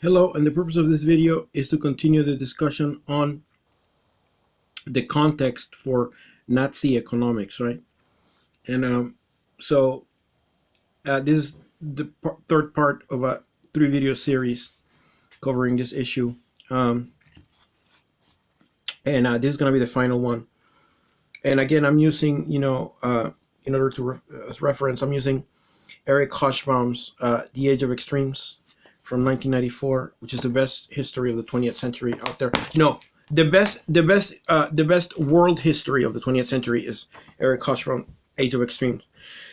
Hello, and the purpose of this video is to continue the discussion on the context for Nazi economics, right? And this is the third part of a 3-video series covering this issue, and this is going to be the final one. And again, I'm using, in order to as reference, I'm using Eric Hobsbawm's The Age of Extremes from 1994, which is the best history of the 20th century out there. No, the best world history of the 20th century is Eric Hobsbawm's Age of Extremes.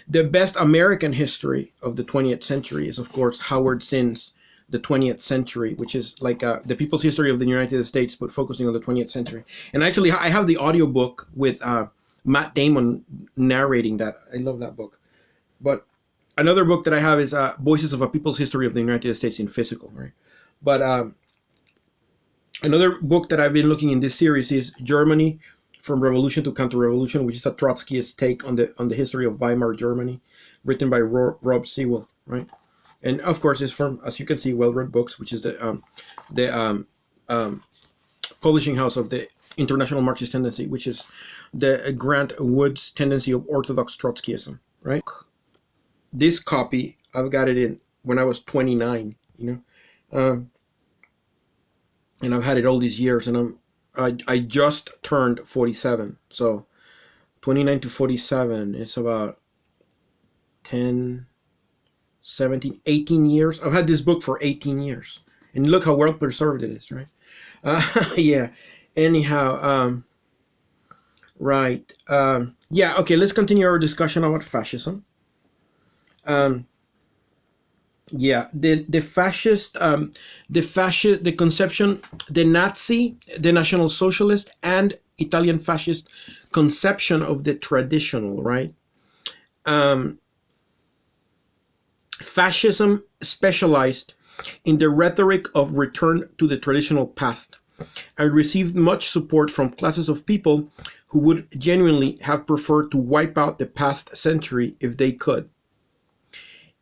The best American history of the 20th century is, of course, Howard Zinn's The 20th Century, which is like the people's history of the United States, but focusing on the 20th century. And actually, I have the audiobook with Matt Damon narrating that. I love that book. But another book that I have is Voices of a People's History of the United States in Physical, right? But another book that I've been looking in this series is Germany from Revolution to Counter-Revolution, which is a Trotskyist take on the history of Weimar Germany, written by Rob Sewell, right? And of course, it's from, as you can see, Well-Read Books, which is the publishing house of the International Marxist Tendency, which is the Grant Wood's tendency of Orthodox Trotskyism, right? This copy, I've got it in when I was 29, and I've had it all these years, and I just turned 47, so 29 to 47, it's about 10, 17, 18 years. I've had this book for 18 years, and look how well preserved it is, right? Yeah, anyhow, right, yeah, okay, let's continue our discussion about fascism. Yeah, the fascist, the conception, the Nazi, the National Socialist, and Italian fascist conception of the traditional, right? Fascism specialized in the rhetoric of return to the traditional past and received much support from classes of people who would genuinely have preferred to wipe out the past century if they could.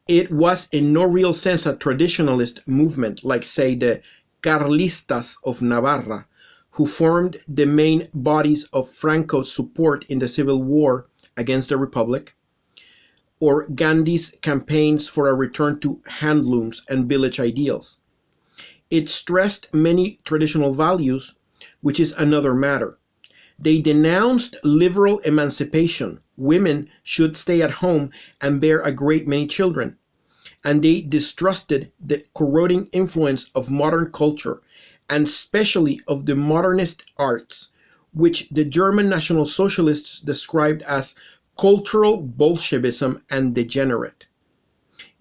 It was in no real sense a traditionalist movement like, say, the Carlistas of Navarra, who formed the main bodies of Franco's support in the civil war against the Republic, or Gandhi's campaigns for a return to handlooms and village ideals. It stressed many traditional values, which is another matter. They denounced liberal emancipation. Women should stay at home and bear a great many children. And they distrusted the corroding influence of modern culture, and especially of the modernist arts, which the German National Socialists described as cultural Bolshevism and degenerate.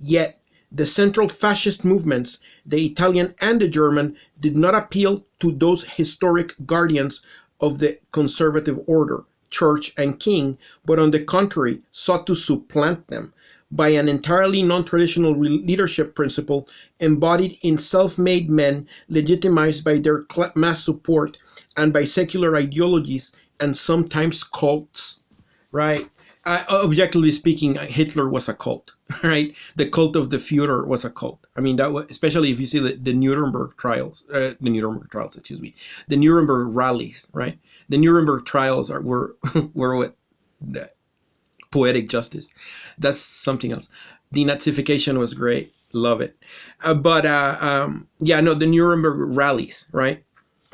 Yet, the central fascist movements, the Italian and the German, did not appeal to those historic guardians of the conservative order, church, and king, but on the contrary, sought to supplant them by an entirely non-traditional leadership principle embodied in self-made men legitimized by their mass support and by secular ideologies and sometimes cults, right? Objectively speaking, Hitler was a cult, right? The cult of the Führer was a cult. I mean, that was, especially if you see the Nuremberg trials, the Nuremberg rallies, right? The Nuremberg trials were what? Poetic justice. That's something else. Denazification was great. Love it. Yeah, no, the Nuremberg rallies, right?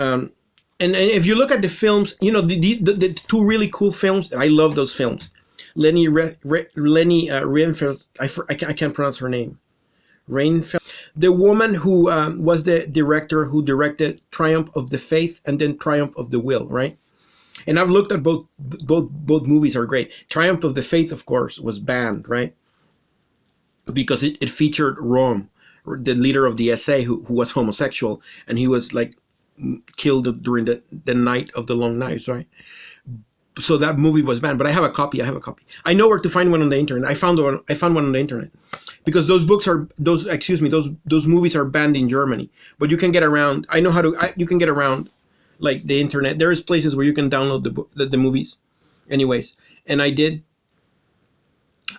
And if you look at the films, the two really cool films, I love those films. Leni Riefenstahl, I can't pronounce her name. Reinfeldt, the woman who was the director who directed Triumph of the Faith and then Triumph of the Will, right? And I've looked at both movies are great. Triumph of the Faith, of course, was banned, right? Because it featured Röhm, the leader of the SA, who was homosexual, and he was like killed during the night of the long knives, right? So that movie was banned, but I have a copy. I know where to find one on the internet. I found one on the internet, because those movies are banned in Germany, but you can get around. I know how to. You can get around, like, the internet. There is places where you can download the movies, anyways. And I did.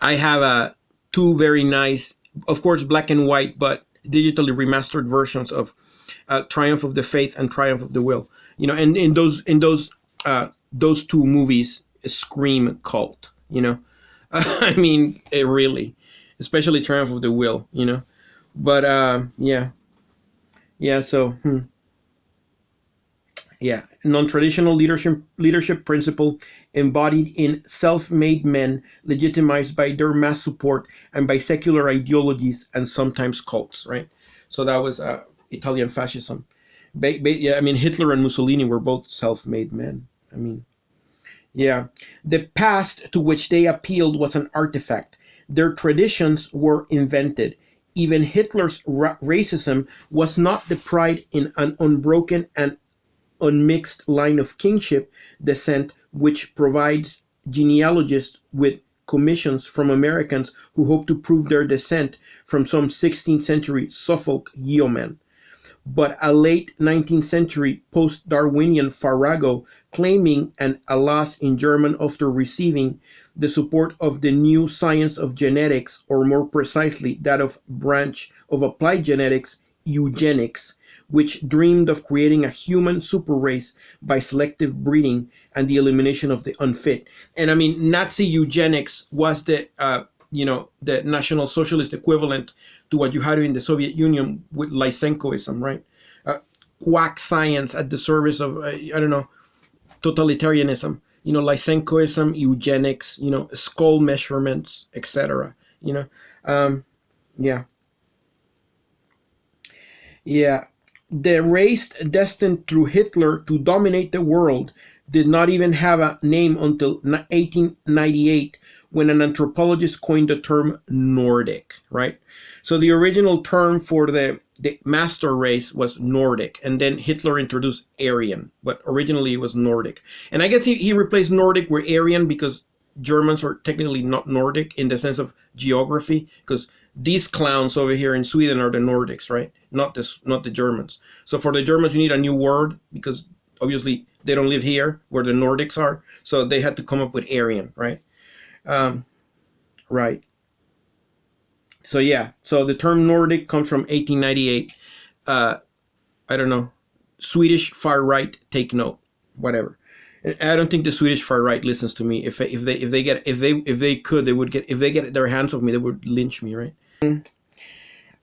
I have two very nice, of course, black and white, but digitally remastered versions of Triumph of the Faith and Triumph of the Will. You know, and in those two movies scream cult. You know, I mean, it really, especially Triumph of the Will. You know, but yeah. So. Yeah, non-traditional leadership principle embodied in self-made men, legitimized by their mass support and by secular ideologies and sometimes cults, right? So that was Italian fascism. Yeah, I mean, Hitler and Mussolini were both self-made men. I mean, yeah. The past to which they appealed was an artifact. Their traditions were invented. Even Hitler's racism was not the pride in an unbroken and unmixed line of kingship descent, which provides genealogists with commissions from Americans who hope to prove their descent from some 16th century Suffolk yeoman, but a late 19th century post-Darwinian farrago claiming an alas in German after receiving the support of the new science of genetics, or more precisely that of branch of applied genetics, eugenics, which dreamed of creating a human super race by selective breeding and the elimination of the unfit. And I mean, Nazi eugenics was the the National Socialist equivalent to what you had in the Soviet Union with Lysenkoism, right? Quack science at the service of totalitarianism. You know, Lysenkoism, eugenics, you know, skull measurements, etc. You know, yeah. The race destined through Hitler to dominate the world did not even have a name until 1898, when an anthropologist coined the term Nordic, right? So the original term for the master race was Nordic, and then Hitler introduced Aryan, but originally it was Nordic. And I guess he replaced Nordic with Aryan because Germans are technically not Nordic in the sense of geography, because these clowns over here in Sweden are the Nordics, right? Not the Germans. So for the Germans, you need a new word because obviously they don't live here where the Nordics are. So they had to come up with Aryan, right? Right. So yeah. So the term Nordic comes from 1898. I don't know. Swedish far right, take note. Whatever. I don't think the Swedish far right listens to me. If they get their hands on me, they would lynch me, right?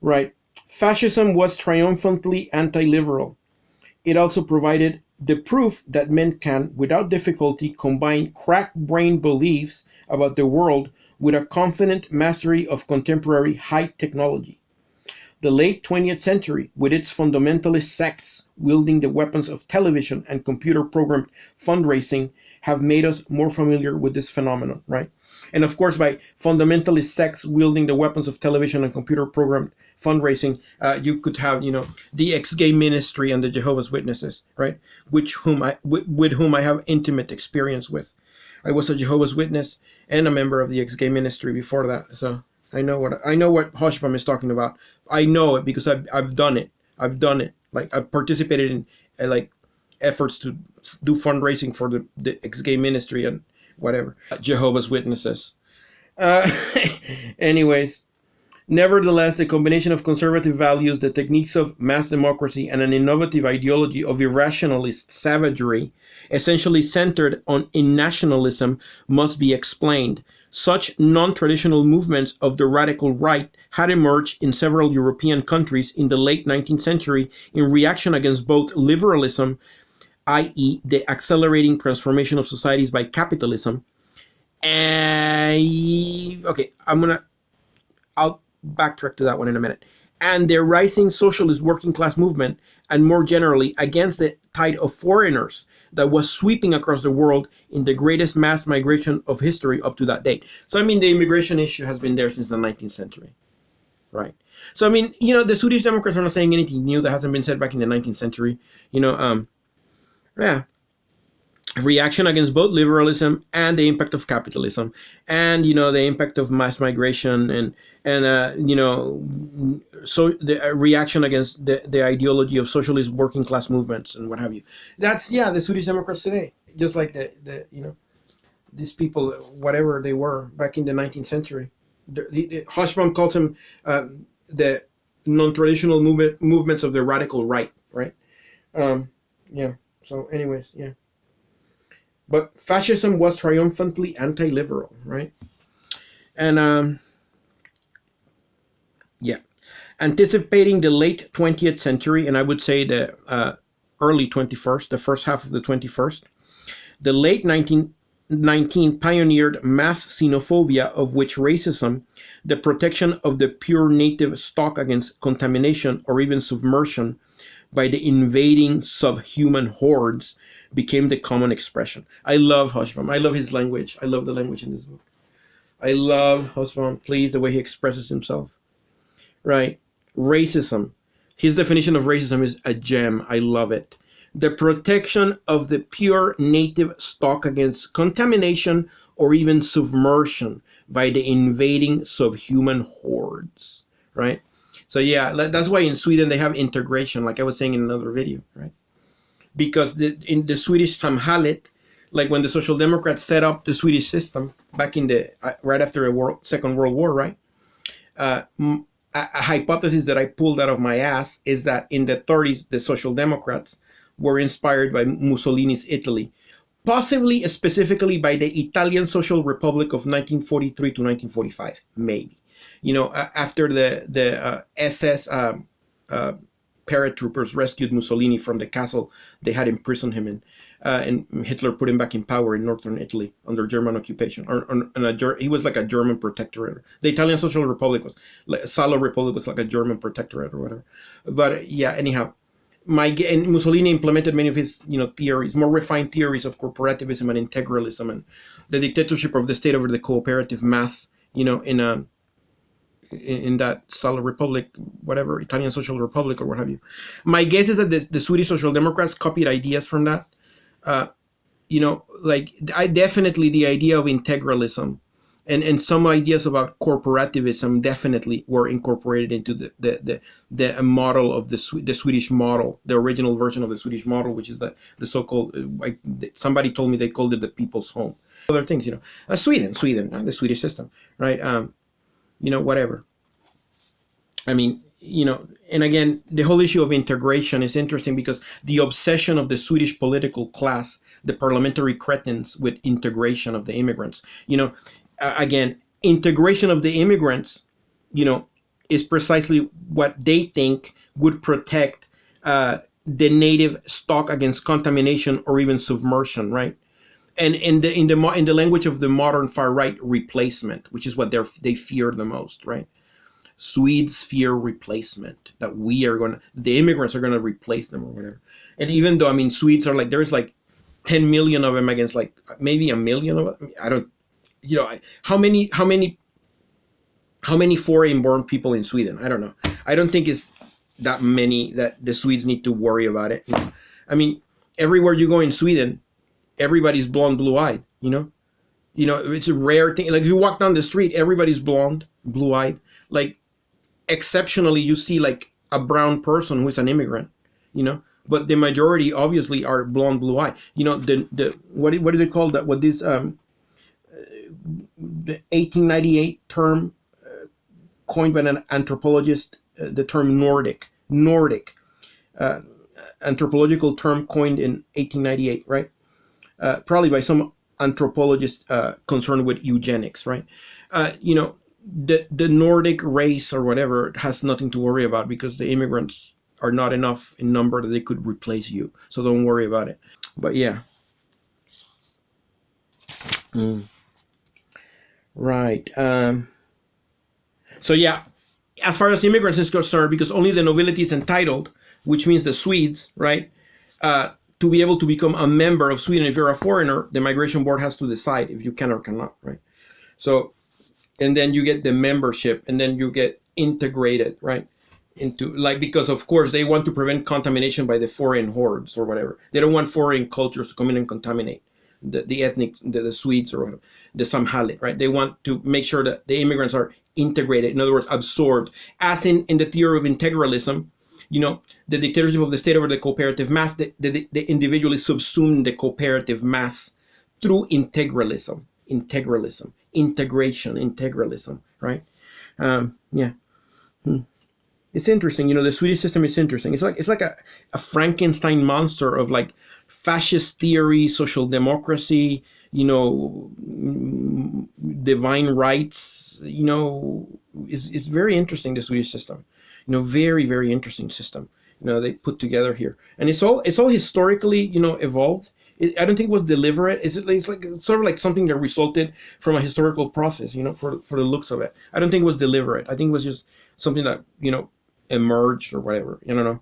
Right. Fascism was triumphantly anti-liberal. It also provided the proof that men can, without difficulty, combine crack-brained beliefs about the world with a confident mastery of contemporary high technology. The late 20th century, with its fundamentalist sects wielding the weapons of television and computer-programmed fundraising, have made us more familiar with this phenomenon, right? And of course, by fundamentalist sects wielding the weapons of television and computer-programmed fundraising, you could have, you know, the ex-gay ministry and the Jehovah's Witnesses, right? With whom I have intimate experience with. I was a Jehovah's Witness and a member of the ex-gay ministry before that, so I know what HOBSBAWM is talking about. I know it because I've done it. Like I've participated in like efforts to do fundraising for the ex-gay ministry and whatever. Jehovah's Witnesses. Anyways, nevertheless, the combination of conservative values, the techniques of mass democracy, and an innovative ideology of irrationalist savagery, essentially centered in nationalism, must be explained. Such non-traditional movements of the radical right had emerged in several European countries in the late 19th century in reaction against both liberalism, i.e. the accelerating transformation of societies by capitalism, and I'll backtrack to that one in a minute, and the rising socialist working class movement, and more generally against the tide of foreigners that was sweeping across the world in the greatest mass migration of history up to that date. So I mean, the immigration issue has been there since the 19th century, right? So I mean, you know, the Swedish Democrats are not saying anything new that hasn't been said back in the 19th century. You know, reaction against both liberalism and the impact of capitalism, and you know, the impact of mass migration, and you know, so the reaction against the ideology of socialist working class movements and what have you. That's the Swedish Democrats today, just like the you know, these people, whatever they were back in the 19th century. The HOBSBAWM calls them the non-traditional movements of the radical right, right? Yeah. So, anyways, yeah. But fascism was triumphantly anti-liberal, right? And yeah, anticipating the late 20th century, and I would say the early 21st, the first half of the 21st, the late 1919 pioneered mass xenophobia, of which racism, the protection of the pure native stock against contamination or even submersion by the invading subhuman hordes, became the common expression. I love HOBSBAWM. I love his language. I love the language in this book. I love HOBSBAWM, please, the way he expresses himself. Right? Racism. His definition of racism is a gem. I love it. The protection of the pure native stock against contamination or even submersion by the invading subhuman hordes. Right? So yeah, that's why in Sweden they have integration, like I was saying in another video, right? Because in the Swedish samhället, like when the Social Democrats set up the Swedish system back in the right after the Second World War, right? A hypothesis that I pulled out of my ass is that in the 30s, the Social Democrats were inspired by Mussolini's Italy, possibly specifically by the Italian Social Republic of 1943 to 1945, maybe. You know, after the SS paratroopers rescued Mussolini from the castle they had imprisoned him in, and Hitler put him back in power in northern Italy under German occupation. He was like a German protectorate. The Italian Social Republic was like Salo Republic was like a German protectorate or whatever. But yeah, anyhow, and Mussolini implemented many of his theories, more refined theories of corporativism and integralism and the dictatorship of the state over the cooperative mass. In that Salo Republic, whatever, Italian Social Republic or what have you. My guess is that the Swedish Social Democrats copied ideas from that. Definitely the idea of integralism and some ideas about corporativism definitely were incorporated into the model of the Swedish model, the original version of the Swedish model, which is the so-called, somebody told me they called it the people's home. Other things, Sweden, the Swedish system, right? Whatever. I mean, and again, the whole issue of integration is interesting because the obsession of the Swedish political class, the parliamentary cretins, with integration of the immigrants, again, integration of the immigrants, is precisely what they think would protect the native stock against contamination or even submersion, right? And in the language of the modern far right, replacement, which is what they fear the most, right? Swedes fear replacement, that the immigrants are gonna replace them or whatever. And even though, I mean, Swedes are like, there's like 10 million of them against like maybe a million of them. I don't, how many foreign-born people in Sweden? I don't know. I don't think it's that many that the Swedes need to worry about it. I mean, everywhere you go in Sweden, everybody's blonde, blue-eyed, it's a rare thing. Like if you walk down the street, everybody's blonde, blue-eyed. Like exceptionally, you see like a brown person who is an immigrant, but the majority obviously are blonde, blue-eyed. What do they call that? What this the 1898 term coined by an anthropologist, the term Nordic anthropological term coined in 1898, right? Probably by some anthropologist concerned with eugenics, right? The Nordic race or whatever has nothing to worry about because the immigrants are not enough in number that they could replace you. So don't worry about it. But yeah. Right. So yeah, as far as immigrants is concerned, because only the nobility is entitled, which means the Swedes, right? To be able to become a member of Sweden. If you're a foreigner, the migration board has to decide if you can or cannot, right? So, and then you get the membership, and then you get integrated, right? Because of course they want to prevent contamination by the foreign hordes or whatever. They don't want foreign cultures to come in and contaminate the ethnic, the Swedes or whatever, the samhället, right? They want to make sure that the immigrants are integrated, in other words, absorbed, as in the theory of integralism. The dictatorship of the state over the cooperative mass, the individual is subsumed in the cooperative mass through integralism, integration, integralism, right? Yeah. It's interesting, the Swedish system is interesting. It's like a Frankenstein monster of like fascist theory, social democracy, divine rights. It's very interesting, the Swedish system. Very, very interesting system. They put together here, and it's all historically evolved. I don't think it was deliberate. It's like sort of like something that resulted from a historical process. For the looks of it, I don't think it was deliberate. I think it was just something that emerged or whatever. I don't know.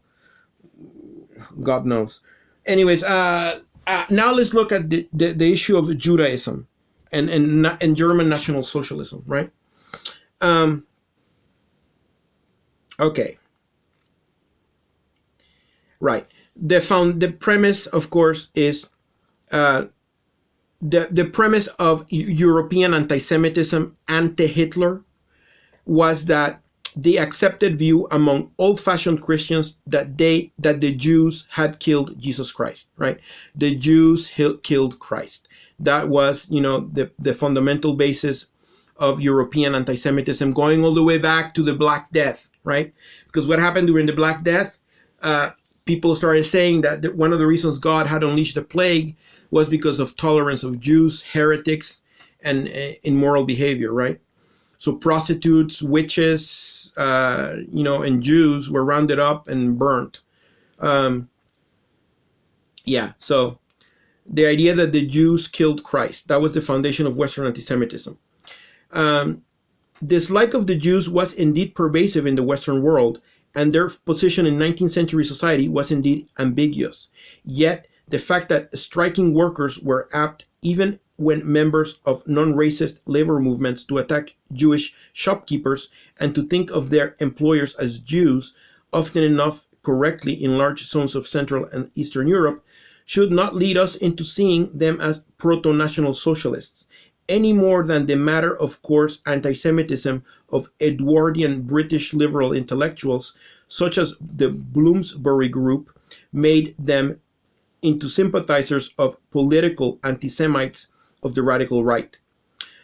God knows. Anyways, now let's look at the issue of Judaism and German National Socialism, right? Okay. Right. The premise, of course, is the premise of European anti-Semitism anti-Hitler was that the accepted view among old-fashioned Christians that the Jews had killed Jesus Christ, right? The Jews killed Christ. That was, the fundamental basis of European anti-Semitism, going all the way back to the Black Death, right? Because what happened during the Black Death, people started saying that one of the reasons God had unleashed the plague was because of tolerance of Jews, heretics, and immoral behavior, right? So prostitutes, witches, and Jews were rounded up and burnt. So the idea that the Jews killed Christ, that was the foundation of Western anti-Semitism. Dislike of the Jews was indeed pervasive in the Western world, and their position in 19th century society was indeed ambiguous. Yet, the fact that striking workers were apt, even when members of non-racist labor movements, to attack Jewish shopkeepers and to think of their employers as Jews, often enough correctly in large zones of Central and Eastern Europe, should not lead us into seeing them as proto-national socialists, any more than the matter-of-course anti-Semitism of Edwardian British liberal intellectuals, such as the Bloomsbury Group, made them into sympathizers of political anti-Semites of the radical right.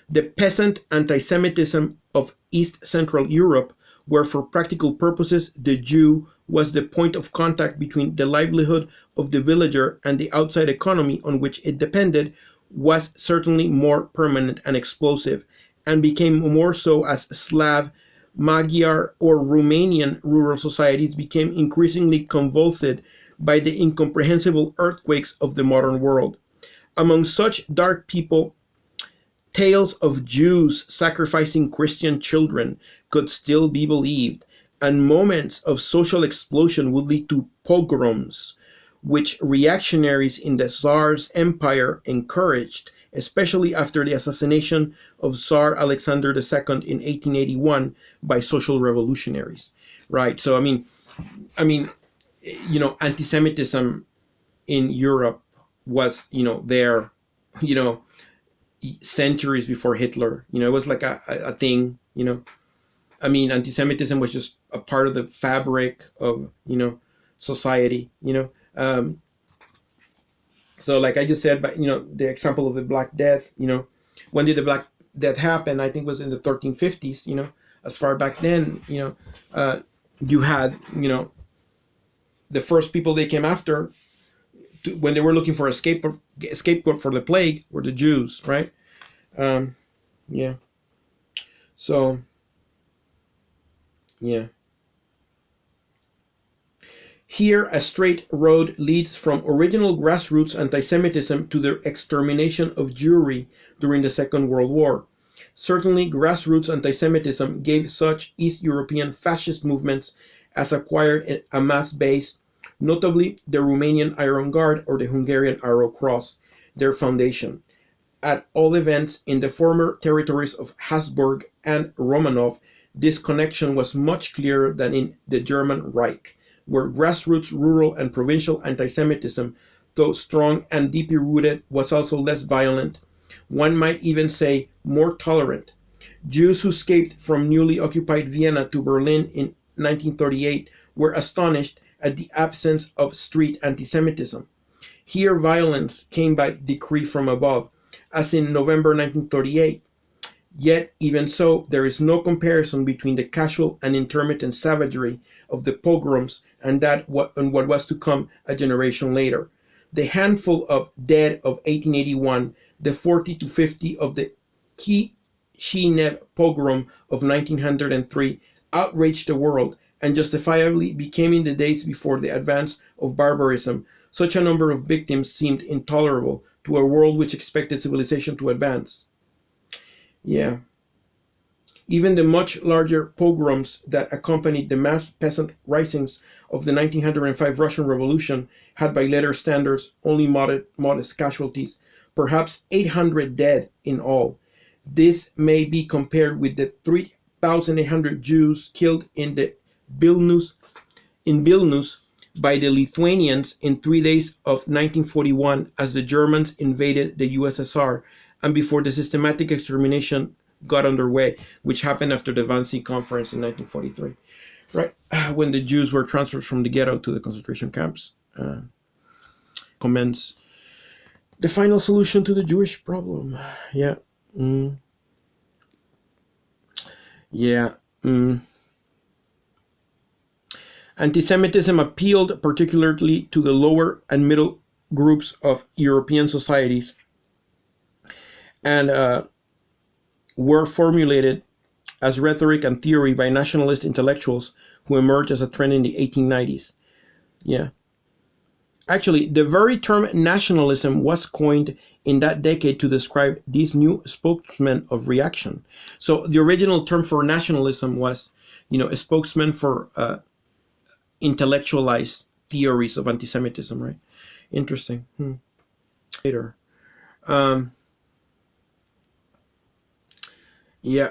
The peasant anti-Semitism of East Central Europe, where for practical purposes the Jew was the point of contact between the livelihood of the villager and the outside economy on which it depended, was certainly more permanent and explosive, and became more so as Slav, Magyar, or Romanian rural societies became increasingly convulsed by the incomprehensible earthquakes of the modern world. Among such dark people, tales of Jews sacrificing Christian children could still be believed, and moments of social explosion would lead to pogroms, which reactionaries in the Tsar's empire encouraged, especially after the assassination of Tsar Alexander II in 1881 by social revolutionaries. Right. So, I mean, anti-Semitism in Europe was, there, centuries before Hitler. It was like a thing, anti-Semitism was just a part of the fabric of, society, So like I just said, but, the example of the Black Death, when did the Black Death happen? I think it was in the 1350s, as far back then, you had, the first people they came after when they were looking for a scapegoat for the plague were the Jews, right? So, Here, a straight road leads from original grassroots anti-Semitism to the extermination of Jewry during the Second World War. Certainly, grassroots anti-Semitism gave such East European fascist movements as acquired a mass base, notably the Romanian Iron Guard or the Hungarian Arrow Cross, their foundation. At all events, in the former territories of Habsburg and Romanov, this connection was much clearer than in the German Reich, where grassroots rural and provincial anti-Semitism, though strong and deeply rooted, was also less violent, one might even say more tolerant. Jews who escaped from newly occupied Vienna to Berlin in 1938 were astonished at the absence of street anti-Semitism. Here violence came by decree from above, as in November 1938. Yet, even so, there is no comparison between the casual and intermittent savagery of the pogroms and what was to come a generation later. The handful of dead of 1881, the 40 to 50 of the Kishinev pogrom of 1903 outraged the world and justifiably became, in the days before the advance of barbarism, such a number of victims seemed intolerable to a world which expected civilization to advance. Yeah. Even the much larger pogroms that accompanied the mass peasant risings of the 1905 Russian Revolution had, by later standards, only modest casualties, perhaps 800 dead in all. This may be compared with the 3,800 Jews killed in Vilnius by the Lithuanians in 3 days of 1941 as the Germans invaded the USSR, and before the systematic extermination got underway, which happened after the Wannsee Conference in 1943, right, when the Jews were transferred from the ghetto to the concentration camps. Commence the final solution to the Jewish problem. Yeah. Anti-Semitism appealed particularly to the lower and middle groups of European societies, and were formulated as rhetoric and theory by nationalist intellectuals who emerged as a trend in the 1890s. Yeah. Actually, the very term nationalism was coined in that decade to describe these new spokesmen of reaction. So the original term for nationalism was, a spokesman for intellectualized theories of anti-Semitism, right? Interesting. Later.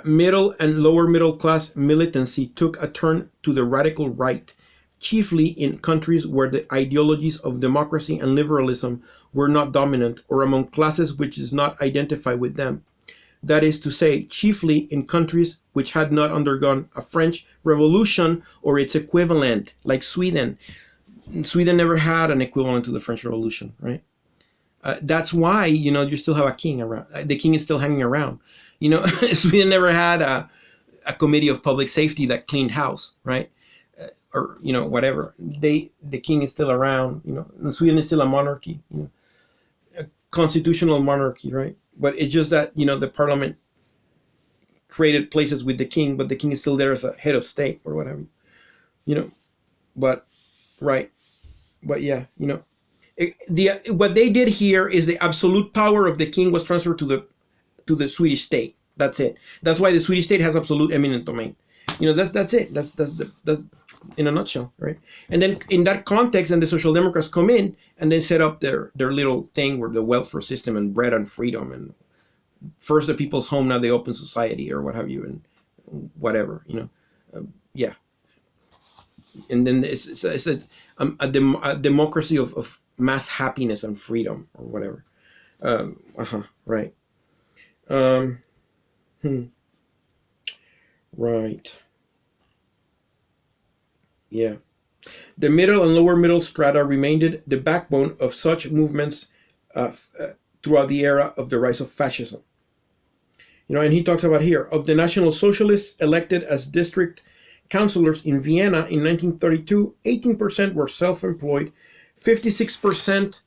Middle and lower middle class militancy took a turn to the radical right, chiefly in countries where the ideologies of democracy and liberalism were not dominant, or among classes which did not identify with them. That is to say, chiefly in countries which had not undergone a French Revolution or its equivalent, like Sweden. Sweden never had an equivalent to the French Revolution, right? That's why, you still have a king around. The king is still hanging around. Sweden never had a committee of public safety that cleaned house, right? Or, whatever. The king is still around. Sweden is still a monarchy, a constitutional monarchy, right? But it's just that, the parliament created places with the king, but the king is still there as a head of state or whatever, but, right. But yeah, what they did here is the absolute power of the king was transferred to the Swedish state. That's it. That's why the Swedish state has absolute eminent domain. That's it. That's in a nutshell, right? And then in that context, and the Social Democrats come in and they set up their little thing where the welfare system and bread and freedom, and first the people's home, now the open society or what have you, and whatever, yeah. And then it's a democracy of mass happiness and freedom or whatever. Right. Right. Yeah. The middle and lower middle strata remained the backbone of such movements throughout the era of the rise of fascism. And he talks about here, of the National Socialists elected as district councillors in Vienna in 1932, 18% were self-employed, 56%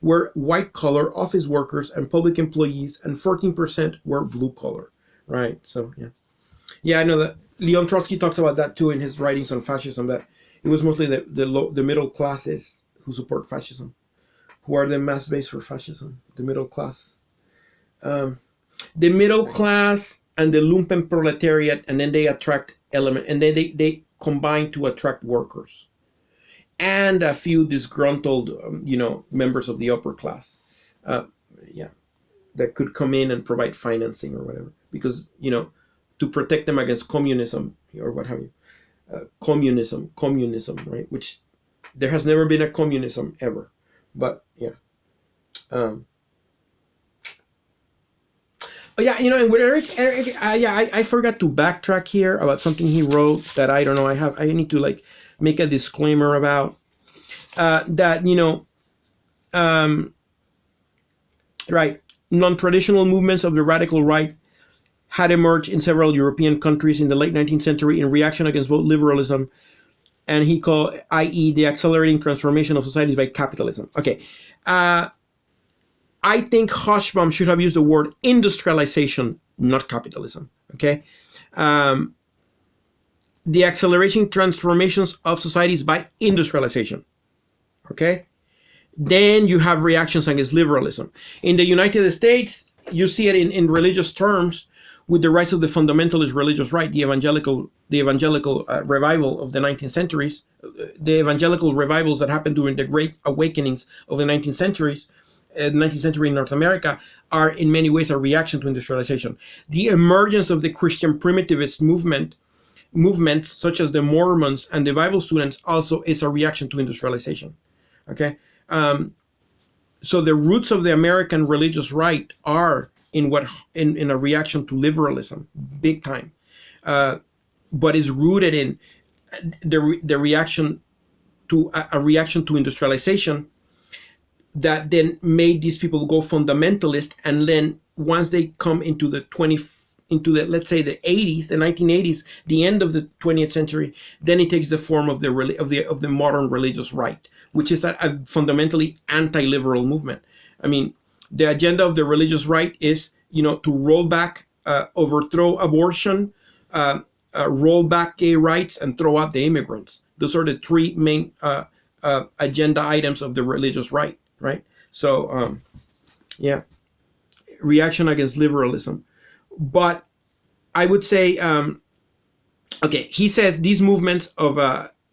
were white-collar office workers and public employees, and 14% were blue-collar, right? So, yeah. Yeah, I know that Leon Trotsky talks about that too in his writings on fascism, that it was mostly the middle classes who support fascism, who are the mass base for fascism, the middle class. The middle class and the lumpen proletariat, and then they attract element, and then they combine to attract workers and a few disgruntled, members of the upper class, that could come in and provide financing or whatever, because, to protect them against communism or what have you. Communism, right? Which there has never been a communism ever, but yeah. And with Eric, I forgot to backtrack here about something he wrote that I don't know. I need to make a disclaimer about that. Right, non-traditional movements of the radical right had emerged in several European countries in the late 19th century in reaction against both liberalism and he called, i.e., the accelerating transformation of societies by capitalism. Okay. I think HOBSBAWM should have used the word industrialization, not capitalism. Okay. The accelerating transformations of societies by industrialization. Okay. Then you have reactions against liberalism. In the United States, you see it in religious terms with the rise of the fundamentalist religious right, the evangelical revival of the 19th centuries, the evangelical revivals that happened during the great awakenings of the 19th centuries, 19th century in North America, are in many ways a reaction to industrialization. The emergence of the Christian primitivist movements such as the Mormons and the Bible students also is a reaction to industrialization. Okay. So the roots of the American religious right are in a reaction to liberalism, big time, but is rooted in the reaction to a reaction to industrialization that then made these people go fundamentalist, and then once they come into the let's say the 80s, the 1980s, the end of the 20th century, then it takes the form of the modern religious right, which is a fundamentally anti-liberal movement. I mean, the agenda of the religious right is, to roll back, overthrow abortion, roll back gay rights, and throw out the immigrants. Those are the three main agenda items of the religious right, right? So, yeah, reaction against liberalism. But I would say, okay, he says these movements of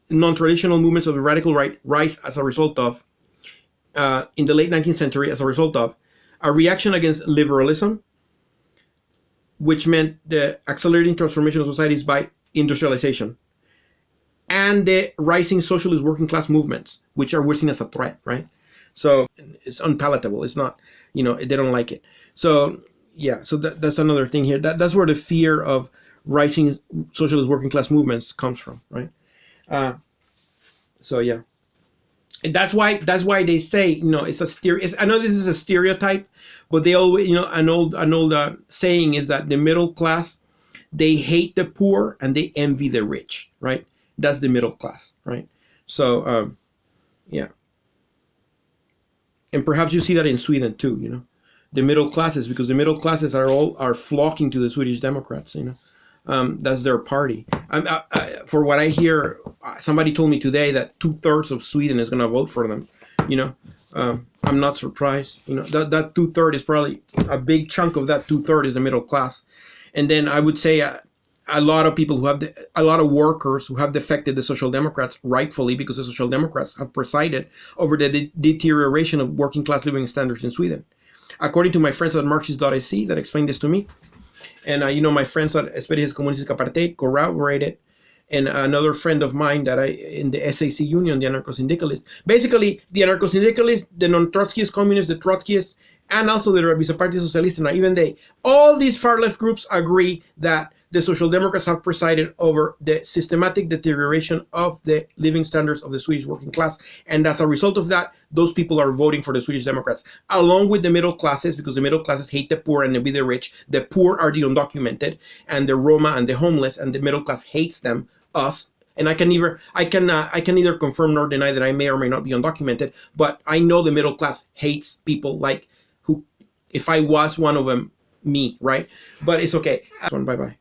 non-traditional movements of the radical right rise as a result of, in the late 19th century, as a result of a reaction against liberalism, which meant the accelerating transformation of societies by industrialization, and the rising socialist working class movements, which are seen as a threat, right? So it's unpalatable. It's not, they don't like it. So yeah, so that's another thing here. That's where the fear of rising socialist working class movements comes from, right? So yeah, and that's why they say, it's I know this is a stereotype, but they always, an old saying is that the middle class, they hate the poor and they envy the rich, right? That's the middle class, right? So yeah, and perhaps you see that in Sweden too, the middle classes, because the middle classes are flocking to the Swedish Democrats, that's their party. For what I hear, somebody told me today that 2/3 of Sweden is going to vote for them. I'm not surprised. That 2/3 is probably a big chunk of that 2/3 is the middle class, and then I would say a lot of people a lot of workers who have defected the Social Democrats, rightfully, because the Social Democrats have presided over the deterioration of working class living standards in Sweden. According to my friends at Marxist.se that explained this to me, and my friends at SVERIGES Comunistica Partei corroborated, and another friend of mine that in the SAC Union, the anarcho-syndicalists, basically the anarcho-syndicalists, the non-Trotskyist communists, the Trotskyists, and also the Revista Party Socialista, and even all these far-left groups agree that the Social Democrats have presided over the systematic deterioration of the living standards of the Swedish working class. And as a result of that, those people are voting for the Swedish Democrats, along with the middle classes, because the middle classes hate the poor and envy the rich. The poor are the undocumented, and the Roma and the homeless, and the middle class hates them, us. And I can neither confirm nor deny that I may or may not be undocumented, but I know the middle class hates people like who, if I was one of them, me, right? But it's okay. Bye-bye.